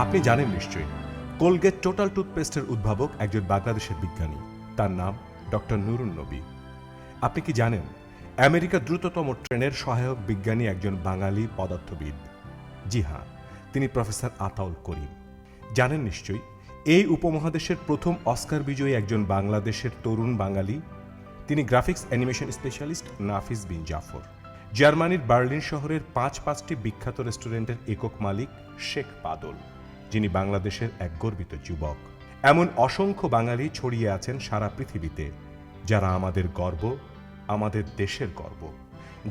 আপনি জানেন নিশ্চয়ই কোলগেট টোটাল টুথপেস্টের উদ্ভাবক একজন বাংলাদেশের বিজ্ঞানী, তার নাম ডক্টর নুরুন নবী। আপনি কি জানেন আমেরিকার দ্রুততম ট্রেনের সহায়ক বিজ্ঞানী একজন বাঙালি পদার্থবিদ? জি হ্যাঁ, তিনি প্রফেসর আতাউল করিম। জানেন নিশ্চয়ই এই উপমহাদেশের প্রথম অস্কার বিজয়ী একজন বাংলাদেশের তরুণ বাঙালি, তিনি গ্রাফিক্স অ্যানিমেশন স্পেশালিস্ট নাফিস বিন জাফর। জার্মানির বার্লিন শহরের পাঁচটি বিখ্যাত রেস্টুরেন্টের একক মালিক শেখ বাদল, যিনি বাংলাদেশের এক গর্বিত যুবক। এমন অসংখ্য বাঙালি ছড়িয়ে আছেন সারা পৃথিবীতে, যারা আমাদের গর্ব, আমাদের দেশের গর্ব,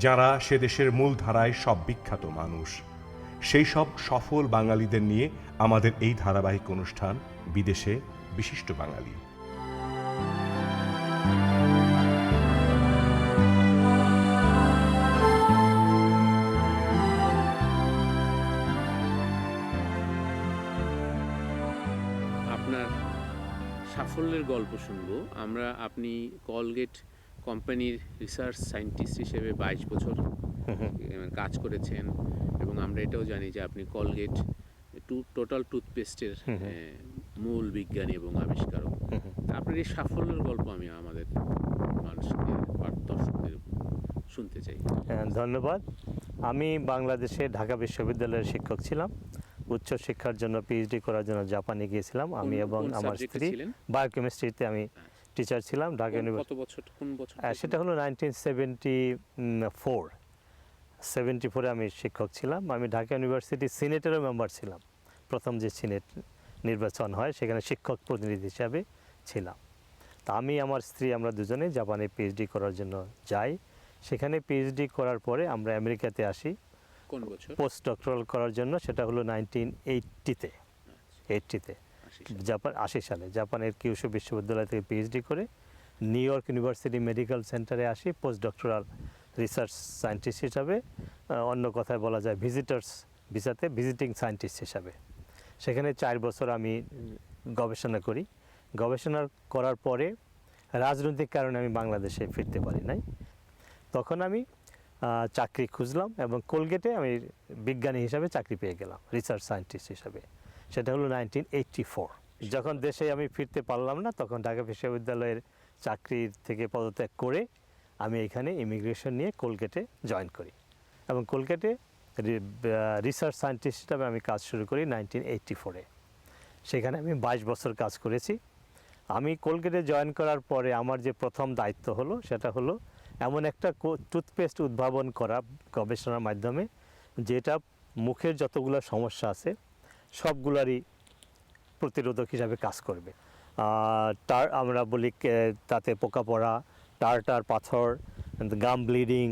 যারা সে দেশের মূলধারায় সব বিখ্যাত মানুষ। সেই সব সফল বাঙালিদের নিয়ে আমাদের এই ধারাবাহিক অনুষ্ঠান বিদেশে বিশিষ্ট বাঙালি। আপনার সাফল্যের গল্প শুনবো আমরা। আপনি কলগেট কোম্পানির রিসার্চ সায়েন্টিস্ট হিসেবে 22 বছর কাজ করেছেন, এবং আমরা এটাও জানি যে আপনি কলগেট টোটাল টুথপেস্টের মূল বিজ্ঞানী এবং আবিষ্কারক। আপনার এই সাফল্যের গল্প আমি আমাদের মানুষকে দর্শকদের শুনতে চাই। ধন্যবাদ। আমি বাংলাদেশে ঢাকা বিশ্ববিদ্যালয়ের শিক্ষক ছিলাম। উচ্চ শিক্ষার জন্য পিএইচডি করার জন্য জাপানে গিয়েছিলাম। আমি এবং আমার স্ত্রী বায়োকেমিস্ট্রিতে আমি টিচার ছিলাম ঢাকা ইউনিভার্সিটি। কত বছর, কোন বছর? সেটা হলো 1974 আমি শিক্ষক ছিলাম। আমি ঢাকা ইউনিভার্সিটি সিনেটেরও মেম্বার ছিলাম। প্রথম যে সিনেট নির্বাচন হয় সেখানে শিক্ষক প্রতিনিধি হিসাবে ছিলাম। তা আমি আমার স্ত্রী আমরা দুজনে জাপানে পিএইচডি করার জন্য যাই। সেখানে পিএইচডি করার পরে আমরা আমেরিকাতে আসি। কোন বছর? পোস্ট ডক্টরাল করার জন্য। সেটা হলো 1980-তে, 80-তে জাপান 80 সালে জাপানের কিউশু বিশ্ববিদ্যালয় থেকে পিএইচডি করে নিউ ইয়র্ক ইউনিভার্সিটি মেডিকেল সেন্টারে আসি পোস্ট ডক্টরাল রিসার্চ সায়েন্টিস্ট হিসাবে, অন্য কথায় বলা যায় ভিজিটার্স ভিসাতে ভিজিটিং সায়েন্টিস্ট হিসাবে। সেখানে 4 বছর আমি গবেষণা করি। গবেষণা করার পরে রাজনৈতিক কারণে আমি বাংলাদেশে ফিরতে পারি নাই। তখন আমি চাকরি খুঁজলাম এবং কোলগেটে আমি বিজ্ঞানী হিসাবে চাকরি পেয়ে গেলাম, রিসার্চ সায়েন্টিস্ট হিসাবে। সেটা হলো 1984। যখন দেশে আমি ফিরতে পারলাম না, তখন ঢাকা বিশ্ববিদ্যালয়ের চাকরির থেকে পদত্যাগ করে আমি এখানে ইমিগ্রেশন নিয়ে কোলগেটে জয়েন করি এবং কোলগেটে রিসার্চ সায়েন্টিস্ট হিসাবে আমি কাজ শুরু করি 1984-এ। সেখানে আমি 22 বছর কাজ করেছি। আমি কোলগেটে জয়েন করার পরে আমার যে প্রথম দায়িত্ব হলো সেটা হলো এমন একটা টুথপেস্ট উদ্ভাবন করা গবেষণার মাধ্যমে, যেটা মুখের যতগুলো সমস্যা আছে সবগুলারই প্রতিরোধক হিসাবে কাজ করবে। আমরা বলি তাতে পোকা পড়া, টার্টার, পাথর, গাম ব্লিডিং,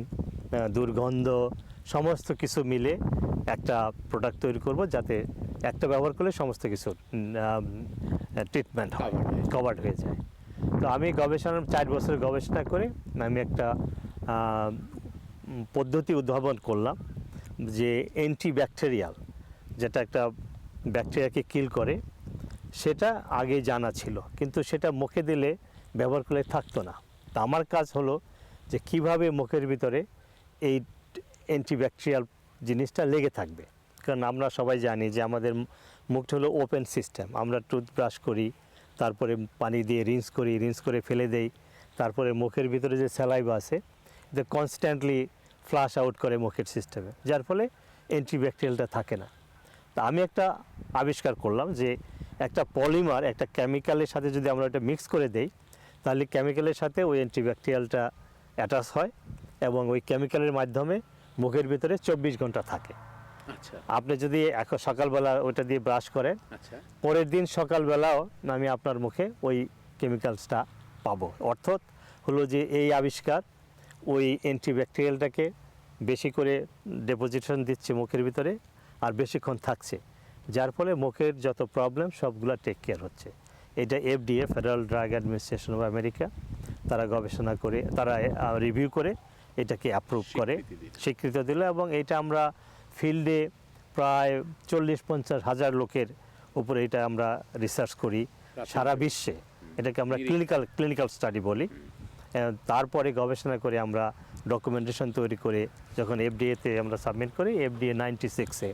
দুর্গন্ধ, সমস্ত কিছু মিলে একটা প্রোডাক্ট তৈরি করব, যাতে একটা ব্যবহার করলে সমস্ত কিছু ট্রিটমেন্ট হয়, কভার্ড হয়ে যায়। তো আমি 4 বছর গবেষণা করে আমি একটা পদ্ধতি উদ্ভাবন করলাম, যে অ্যান্টিব্যাকটেরিয়াল, যেটা একটা ব্যাকটেরিয়াকে কিল করে। সেটা আগে জানা ছিল, কিন্তু সেটা মুখে দিলে ব্যবহার করলে থাকতো না। তা আমার কাজ হলো যে কিভাবে মুখের ভিতরে এই অ্যান্টিব্যাকটেরিয়াল জিনিসটা লেগে থাকবে। কারণ আমরা সবাই জানি যে আমাদের মুখটা হলো ওপেন সিস্টেম। আমরা টুথব্রাশ করি, তারপরে পানি দিয়ে রিন্স করি, রিন্স করে ফেলে দেই, তারপরে মুখের ভিতরে যে স্যালাইভা আছে এটা কনস্ট্যান্টলি ফ্লাশ আউট করে মুখের সিস্টেমে, যার ফলে অ্যান্টিব্যাকটেরিয়ালটা থাকে না। তা আমি একটা আবিষ্কার করলাম যে একটা পলিমার একটা কেমিক্যালের সাথে যদি আমরা এটা মিক্স করে দেই, তাহলে কেমিক্যালের সাথে ওই অ্যান্টিব্যাকটেরিয়ালটা অ্যাটাচ হয় এবং ওই কেমিক্যালের মাধ্যমে মুখের ভিতরে 24 ঘন্টা থাকে। আচ্ছা, আপনি যদি এখন সকালবেলা ওইটা দিয়ে ব্রাশ করেন, আচ্ছা, পরের দিন সকালবেলাও আমি আপনার মুখে ওই কেমিক্যালসটা পাবো। অর্থাৎ হলো যে এই আবিষ্কার ওই অ্যান্টিব্যাকটেরিয়ালটাকে বেশি করে ডেপোজিশন দিচ্ছে মুখের ভিতরে আর বেশিক্ষণ থাকছে, যার ফলে মুখের যত প্রবলেম সবগুলো টেক কেয়ার হচ্ছে। এটা FDA, federal drug administration of America, তারা গবেষণা করে, তারা রিভিউ করে এটাকে অ্যাপ্রুভ করে, স্বীকৃতি দিল। এবং এটা আমরা ফিল্ডে প্রায় 40-50 হাজার লোকের উপরে এটা আমরা রিসার্চ করি সারা বিশ্বে। এটাকে আমরা ক্লিনিক্যাল স্টাডি বলি। তারপরে গবেষণা করে আমরা ডকুমেন্টেশন তৈরি করে যখন FDA-তে আমরা সাবমিট করি, FDA 96-এ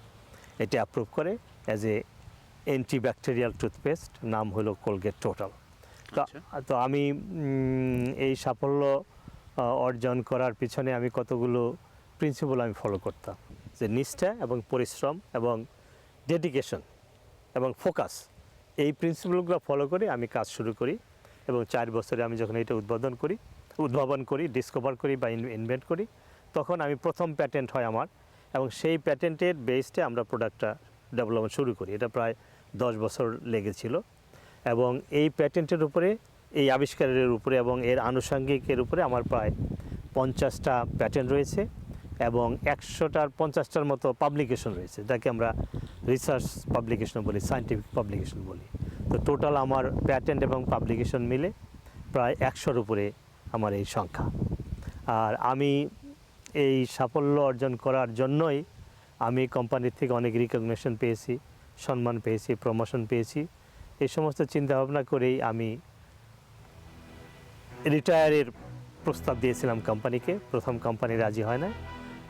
এটা অ্যাপ্রুভ করে অ্যাজ এ অ্যান্টিব্যাকটেরিয়াল টুথপেস্ট, নাম হলো কোলগেট টোটাল। আচ্ছা। তো আমি এই সাফল্য অর্জন করার পিছনে আমি কতগুলো প্রিন্সিপাল আমি ফলো করতাম, যে নিষ্ঠা এবং পরিশ্রম এবং ডেডিকেশন এবং ফোকাস, এই প্রিন্সিপালগুলো ফলো করে আমি কাজ শুরু করি। এবং 4 বছরে আমি যখন এটা উদ্ভাবন করি, ডিসকভার করি বা ইনভেন্ট করি, তখন আমি প্রথম প্যাটেন্ট হয় আমার, এবং সেই প্যাটেন্টের বেসে আমরা প্রোডাক্টটা ডেভেলপমেন্ট শুরু করি। এটা প্রায় 10 বছর লেগেছিল। এবং এই প্যাটেন্টের উপরে, এই আবিষ্কারের উপরে এবং এর আনুষঙ্গিকের উপরে আমার প্রায় 50টা প্যাটেন্ট রয়েছে এবং 150টার মতো পাবলিকেশন রয়েছে, যাকে আমরা রিসার্চ পাবলিকেশন বলি, সায়েন্টিফিক পাবলিকেশন বলি। তো টোটাল আমার প্যাটেন্ট এবং পাবলিকেশন মিলে প্রায় 100-র উপরে আমার এই সংখ্যা। আর আমি এই সাফল্য অর্জন করার জন্যই আমি কোম্পানির থেকে অনেক রিকগনিশন পেয়েছি, সম্মান পেয়েছি, প্রমোশন পেয়েছি। এই সমস্ত চিন্তাভাবনা করেই আমি রিটায়ারের প্রস্তাব দিয়েছিলাম কোম্পানিকে। প্রথম কোম্পানি রাজি হয় না,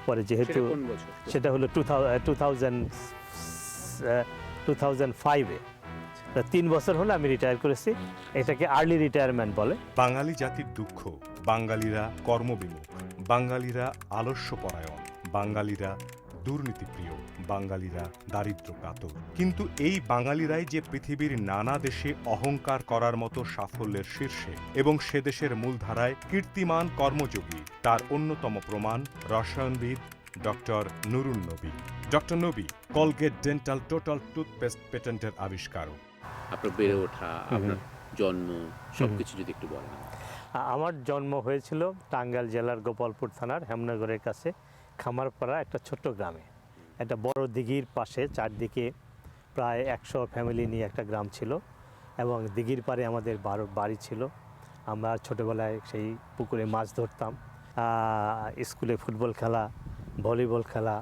পরে যেহেতু সেটা কোন বছর? সেটা হলো 2005-এ। 3 বছর হলো আমি রিটায়ার করেছি। এটাকে আর্লি রিটায়ারমেন্ট বলে। বাঙালি জাতির দুঃখ, বাঙালিরা কর্মবিমুখ, বাঙালিরা আলস্যপরায়ণ, বাঙালিরা দুর্নীতিপ্রিয়, বাঙালিরা দারিদ্র কাতর। কিন্তু এই বাঙালিরাই যে পৃথিবীর নানা দেশে অহংকার করার মতো সাফল্যের শীর্ষে এবং সে দেশের মূলধারায় কীর্তিমান কর্মযোগী, তার অন্যতম প্রমাণ রসায়নবিদ ডক্টর নুরুন নবী। ডক্টর নবী কলগেট ডেন্টাল টোটাল টুথপেস্ট পেটেন্টের আবিষ্কারক। আপনার বেড়ে ওঠা, আপনার জন্ম, সবকিছু যদি একটু বলেন। আমার জন্ম হয়েছিল টাঙ্গাইল জেলার গোপালপুর থানার হেমনগরের কাছে খামারপাড়া একটা ছোট্ট গ্রামে। একটা বড় দিঘির পাশে, চারদিকে প্রায় 100 ফ্যামিলি নিয়ে একটা গ্রাম ছিল এবং দিঘির পাড়ে আমাদের বাড়ি ছিল। আমরা ছোটোবেলায় সেই পুকুরে মাছ ধরতাম, স্কুলে ফুটবল খেলা, ভলিবল খেলা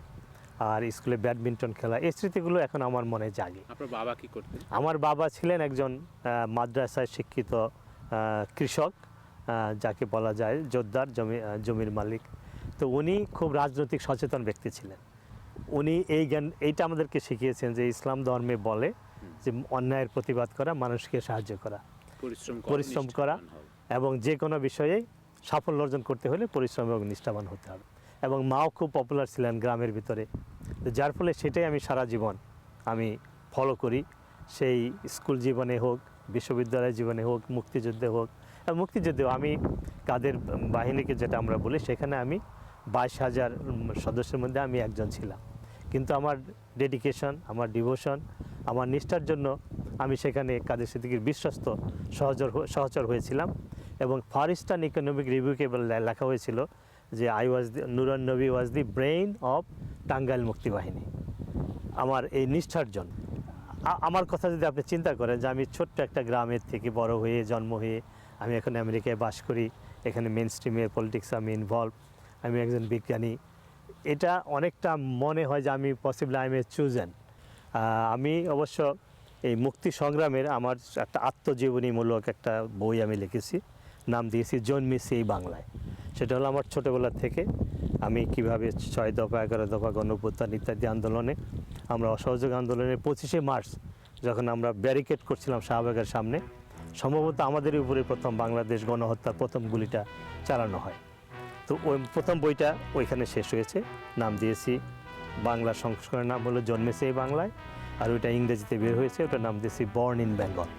আর স্কুলে ব্যাডমিন্টন খেলা, এই স্মৃতিগুলো এখন আমার মনে জাগে। আপনার বাবা কি করতেন? আমার বাবা ছিলেন একজন মাদ্রাসায় শিক্ষিত কৃষক, যাকে বলা যায় জোরদার, জমির মালিক। তো উনি খুব রাজনৈতিক সচেতন ব্যক্তি ছিলেন। উনি এইটা আমাদেরকে শিখিয়েছেন যে ইসলাম ধর্মে বলে যে অন্যায়ের প্রতিবাদ করা, মানুষকে সাহায্য করা, পরিশ্রম করা, এবং যে কোনো বিষয়ে সাফল্য অর্জন করতে হলে পরিশ্রম এবং নিষ্ঠাবান হতে হবে। এবং মাও খুব পপুলার ছিলেন গ্রামের ভিতরে, যার ফলে সেটাই আমি সারা জীবন আমি ফলো করি। সেই স্কুল জীবনে হোক, বিশ্ববিদ্যালয় জীবনে হোক, মুক্তিযুদ্ধে হোক। মুক্তিযুদ্ধেও আমি কাদের বাহিনীকে যেটা আমরা বলি, সেখানে আমি 22,000 সদস্যের মধ্যে আমি একজন ছিলাম। কিন্তু আমার ডেডিকেশন, আমার ডিভোশন, আমার নিষ্ঠার জন্য আমি সেখানে কাদের সিদ্দিকীর বিশ্বস্ত সহচর হয়েছিলাম। এবং ফার ইস্টার্ন ইকোনমিক রিভিউকে লেখা হয়েছিল যে নুরুন নবী ওয়াজ দি ব্রেইন অফ টাঙ্গাইল মুক্তিবাহিনী। আমার এই নিষ্ঠার জন্য। আমার কথা যদি আপনি চিন্তা করেন যে আমি ছোট্ট একটা গ্রামের থেকে বড় হয়ে, জন্ম হয়ে আমি এখন আমেরিকায় বাস করি, এখানে মেন স্ট্রিমের পলিটিক্সে আমি ইনভলভ, আমি একজন বিজ্ঞানী, এটা অনেকটা মনে হয় যে আমি possibly I am a chosen. আমি অবশ্য এই মুক্তি সংগ্রামের আমার একটা আত্মজীবনীমূলক একটা বই আমি লিখেছি, নাম দিয়েছি জন্মেছি এই বাংলায়। সেটা হলো আমার ছোটোবেলা থেকে আমি কীভাবে 6 দফা, 11 দফা, গণঅভ্যুত্থান ইত্যাদি আন্দোলনে, আমরা অসহযোগ আন্দোলনের 25শে মার্চ যখন আমরা ব্যারিকেড করছিলাম শাহবাগের সামনে, সম্ভবত আমাদের উপরে প্রথম বাংলাদেশ গণহত্যার প্রথম গুলিটা চালানো হয়। তো ওই প্রথম বইটা ওইখানে শেষ হয়েছে, নাম দিয়েছি, বাংলা সংস্করণের নাম হলো জন্মেছে এই বাংলায়, আর ওইটা ইংরেজিতে বের হয়েছে, ওটার নাম দিয়েছি বর্ন ইন বেঙ্গল।